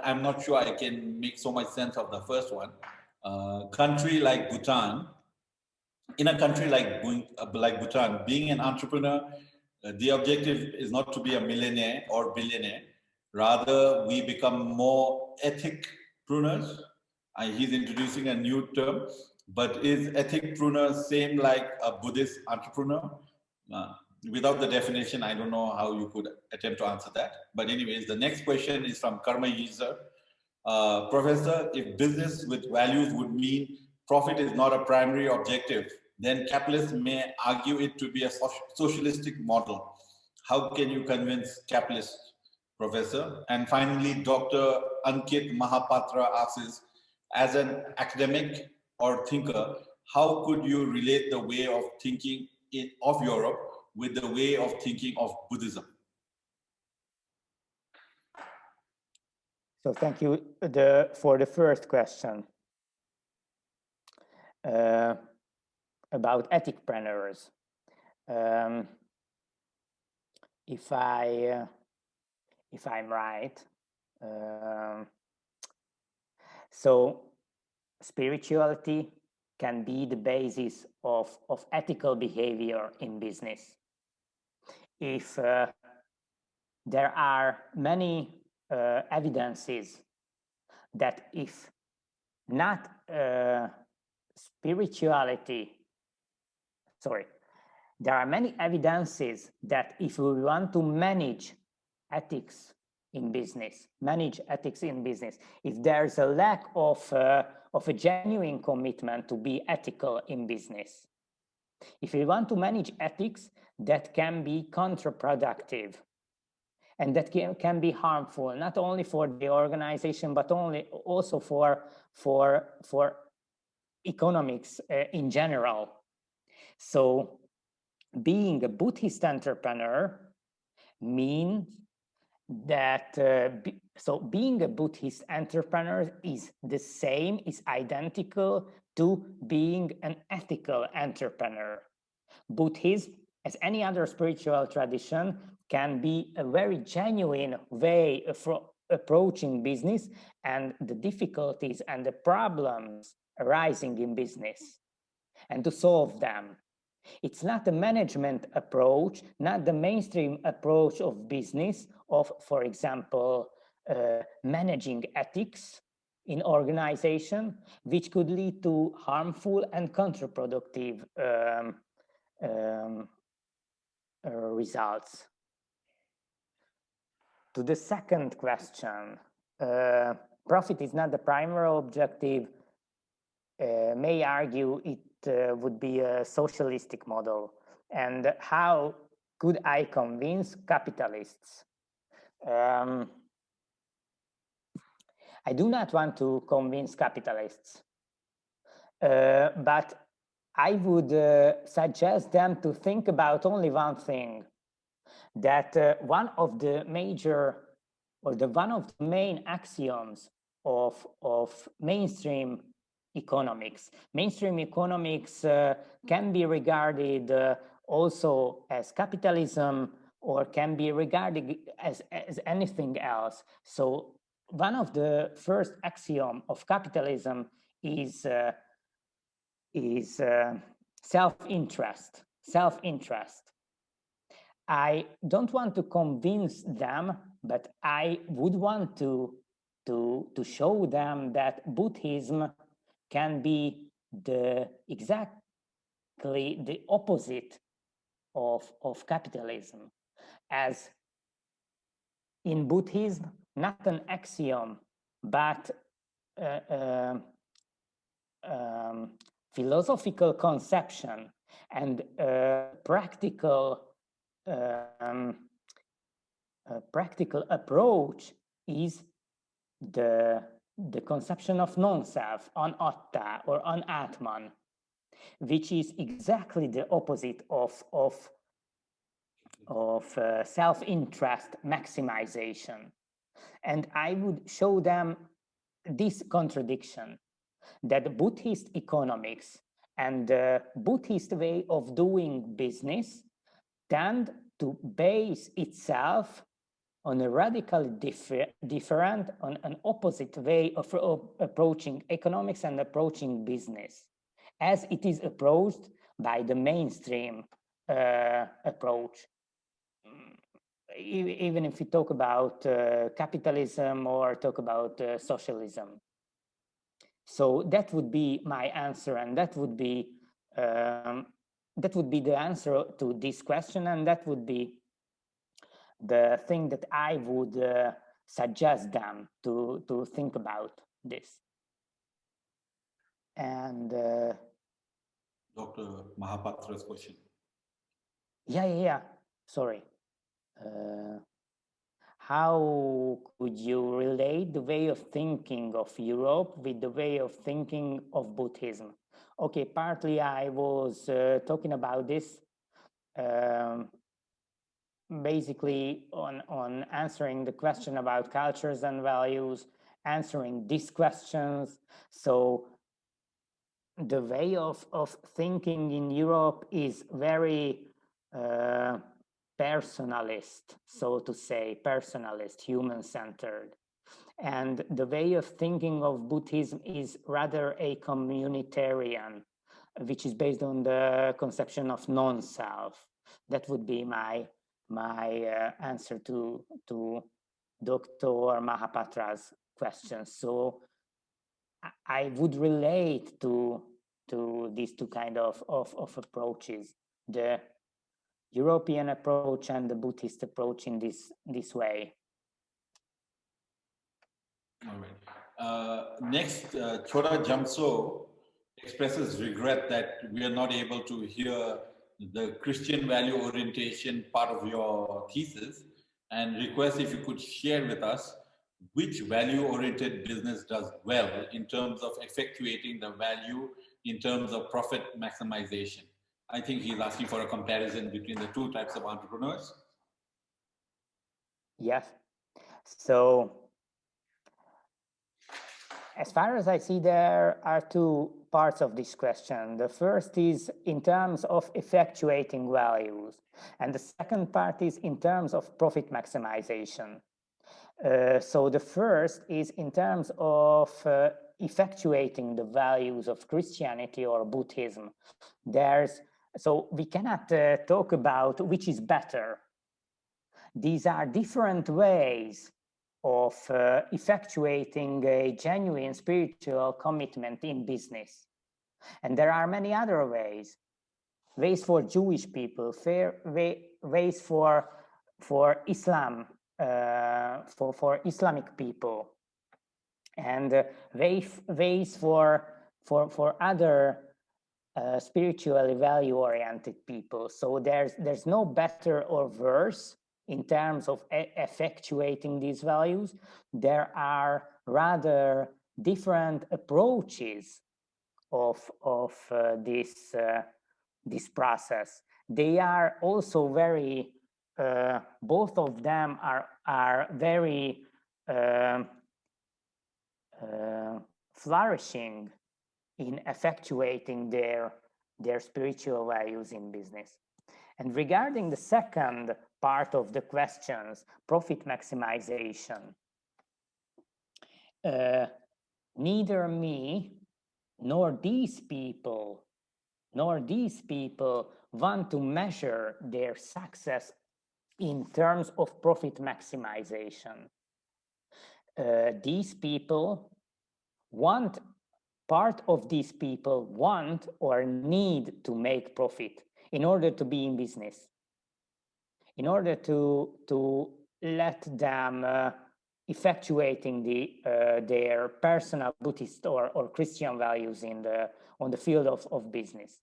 I'm not sure I can make so much sense of the first one. Country like Bhutan, in a country like Bhutan, being an entrepreneur, the objective is not to be a millionaire or billionaire. Rather, we become more ethicpreneurs. He's introducing a new term, but is ethicpreneur same like a Buddhist entrepreneur? Without the definition, I don't know how you could attempt to answer that. But anyways, the next question is from Karma User. Professor, if business with values would mean profit is not a primary objective, then capitalists may argue it to be a socialistic model. How can you convince capitalists, Professor? And finally, Dr. Ankit Mahapatra asks, as an academic or thinker, how could you relate the way of thinking of Europe with the way of thinking of Buddhism? So thank you for the first question about ethicpreneurs. If I'm right, so spirituality can be the basis of ethical behavior in business. If there are many evidences that if not there are many evidences that if we want to manage ethics in business, manage ethics in business, if there's a lack of a genuine commitment to be ethical in business. If we want to manage ethics, that can be counterproductive. And that can be harmful, not only for the organization, but also for economics in general. So being a Buddhist entrepreneur means that, so being a Buddhist entrepreneur is the same, is identical to being an ethical entrepreneur. Buddhism, as any other spiritual tradition, can be a very genuine way of approaching business and the difficulties and the problems arising in business, and to solve them. It's not a management approach, not the mainstream approach of business, of, for example, managing ethics in organization, which could lead to harmful and counterproductive results. To the second question, profit is not the primary objective. May argue it would be a socialistic model. And how could I convince capitalists? I do not want to convince capitalists, but I would suggest them to think about only one thing, that one of the major, or one of the main axioms of mainstream economics. Mainstream economics can be regarded also as capitalism, or can be regarded as anything else. So one of the first axiom of capitalism is self-interest. Self-interest. I don't want to convince them, but I would want to show them that Buddhism can be exactly the opposite of capitalism, as in Buddhism, not an axiom, but philosophical conception and practical approach is the conception of non-self, anatta or anatman, which is exactly the opposite of self-interest maximization. And I would show them this contradiction, that Buddhist economics and the Buddhist way of doing business tend to base itself on a radically different, on an opposite way of approaching economics and approaching business, as it is approached by the mainstream approach. Even if we talk about capitalism or talk about socialism. So that would be my answer, and that would be the answer to this question, and that would be the thing that I would suggest them to think about this. And Dr. Mahapatra's question. Yeah. Sorry. How could you relate the way of thinking of Europe with the way of thinking of Buddhism? Okay, partly I was talking about this, basically on answering the question about cultures and values, answering these questions. So the way of thinking in Europe is very personalist, so to say, personalist, human-centered. And the way of thinking of Buddhism is rather a communitarian, which is based on the conception of non-self. That would be my answer to Dr. Mahapatra's question. So I would relate to these two kind of approaches, the European approach and the Buddhist approach in this way. All right. Next, Chora Jamso expresses regret that we are not able to hear the Christian value orientation part of your thesis, and requests if you could share with us which value-oriented business does well in terms of effectuating the value in terms of profit maximization. I think he's asking for a comparison between the two types of entrepreneurs. Yes. So as far as I see, there are two parts of this question. The first is in terms of effectuating values, and the second part is in terms of profit maximization. So the first is in terms of effectuating the values of Christianity or Buddhism. So we cannot talk about which is better. These are different ways of effectuating a genuine spiritual commitment in business. And there are many other ways. Ways for Jewish people, ways for Islam, for Islamic people, and ways for other spiritually value-oriented people. So there's no better or worse in terms of effectuating these values. There are rather different approaches of this process. They are also very both of them are very flourishing in effectuating their spiritual values in business. And regarding the second part of the questions, profit maximization, neither me nor these people want to measure their success in terms of profit maximization. These people want, part of these people want or need to make profit in order to be in business, in order to let them effectuating their personal Buddhist or Christian values on the field of business.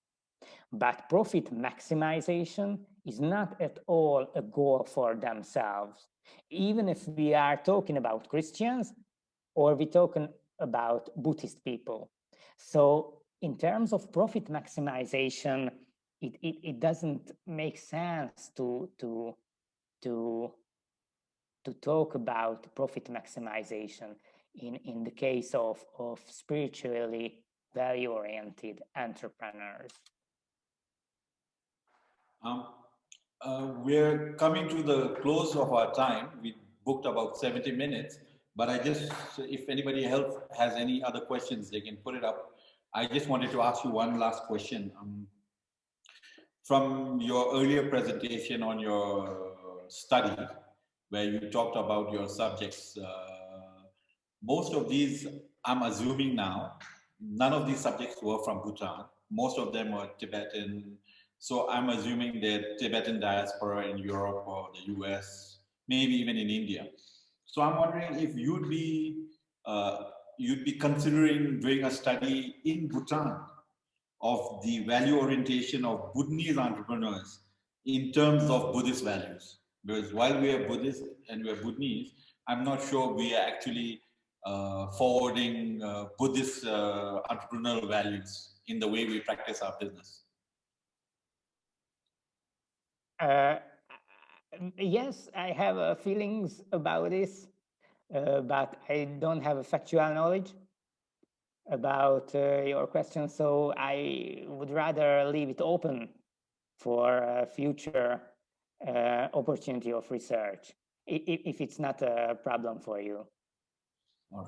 But profit maximization is not at all a goal for themselves. Even if we are talking about Christians or we're talking about Buddhist people. So in terms of profit maximization, it doesn't make sense to talk about profit maximization in the case of spiritually value-oriented entrepreneurs. We're coming to the close of our time. We booked about 70 minutes, but if anybody else has any other questions, they can put it up. I just wanted to ask you one last question. From your earlier presentation on your study, where you talked about your subjects, most of these, I'm assuming now, none of these subjects were from Bhutan. Most of them were Tibetan. So I'm assuming the Tibetan diaspora in Europe or the US, maybe even in India. So I'm wondering if you'd be considering doing a study in Bhutan of the value orientation of Bhutanese entrepreneurs in terms of Buddhist values. Because while we are Buddhist and we are Bhutanese, I'm not sure we are actually forwarding Buddhist entrepreneurial values in the way we practice our business. Yes, I have feelings about this, but I don't have a factual knowledge about your question, so I would rather leave it open for a future opportunity of research, if it's not a problem for you. All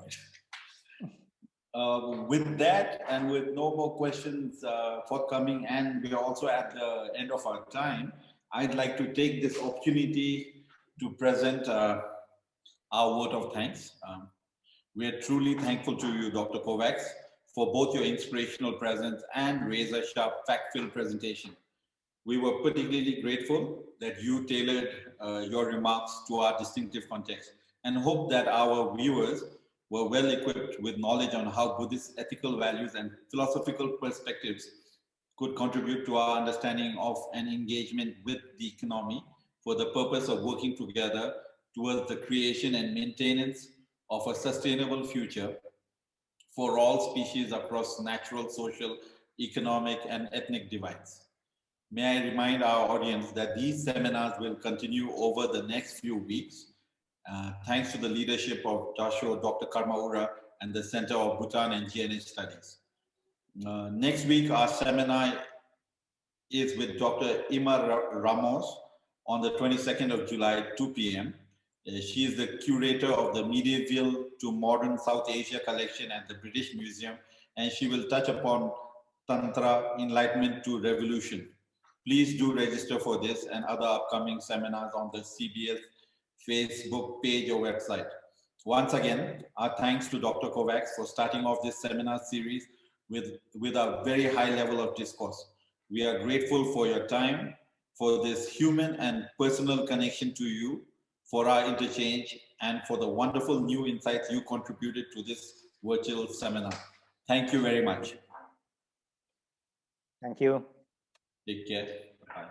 right. With that, and with no more questions forthcoming, and we are also at the end of our time, I'd like to take this opportunity to present our vote of thanks. We are truly thankful to you, Dr. Kovács, for both your inspirational presence and razor-sharp, fact-filled presentation. We were particularly grateful that you tailored your remarks to our distinctive context, and hope that our viewers were well equipped with knowledge on how Buddhist ethical values and philosophical perspectives could contribute to our understanding of and engagement with the economy for the purpose of working together towards the creation and maintenance of a sustainable future for all species across natural, social, economic, and ethnic divides. May I remind our audience that these seminars will continue over the next few weeks, thanks to the leadership of Dr. Karmaura and the Center of Bhutan and GNH Studies. Next week, our seminar is with Dr. Ima Ramos on the 22nd of July, 2 p.m. She is the curator of the Medieval to Modern South Asia collection at the British Museum, and she will touch upon Tantra, Enlightenment to Revolution. Please do register for this and other upcoming seminars on the CBS Facebook page or website. Once again, our thanks to Dr. Kovács for starting off this seminar series with a very high level of discourse. We are grateful for your time, for this human and personal connection to you, for our interchange, and for the wonderful new insights you contributed to this virtual seminar. Thank you very much. Thank you. Take care. Bye.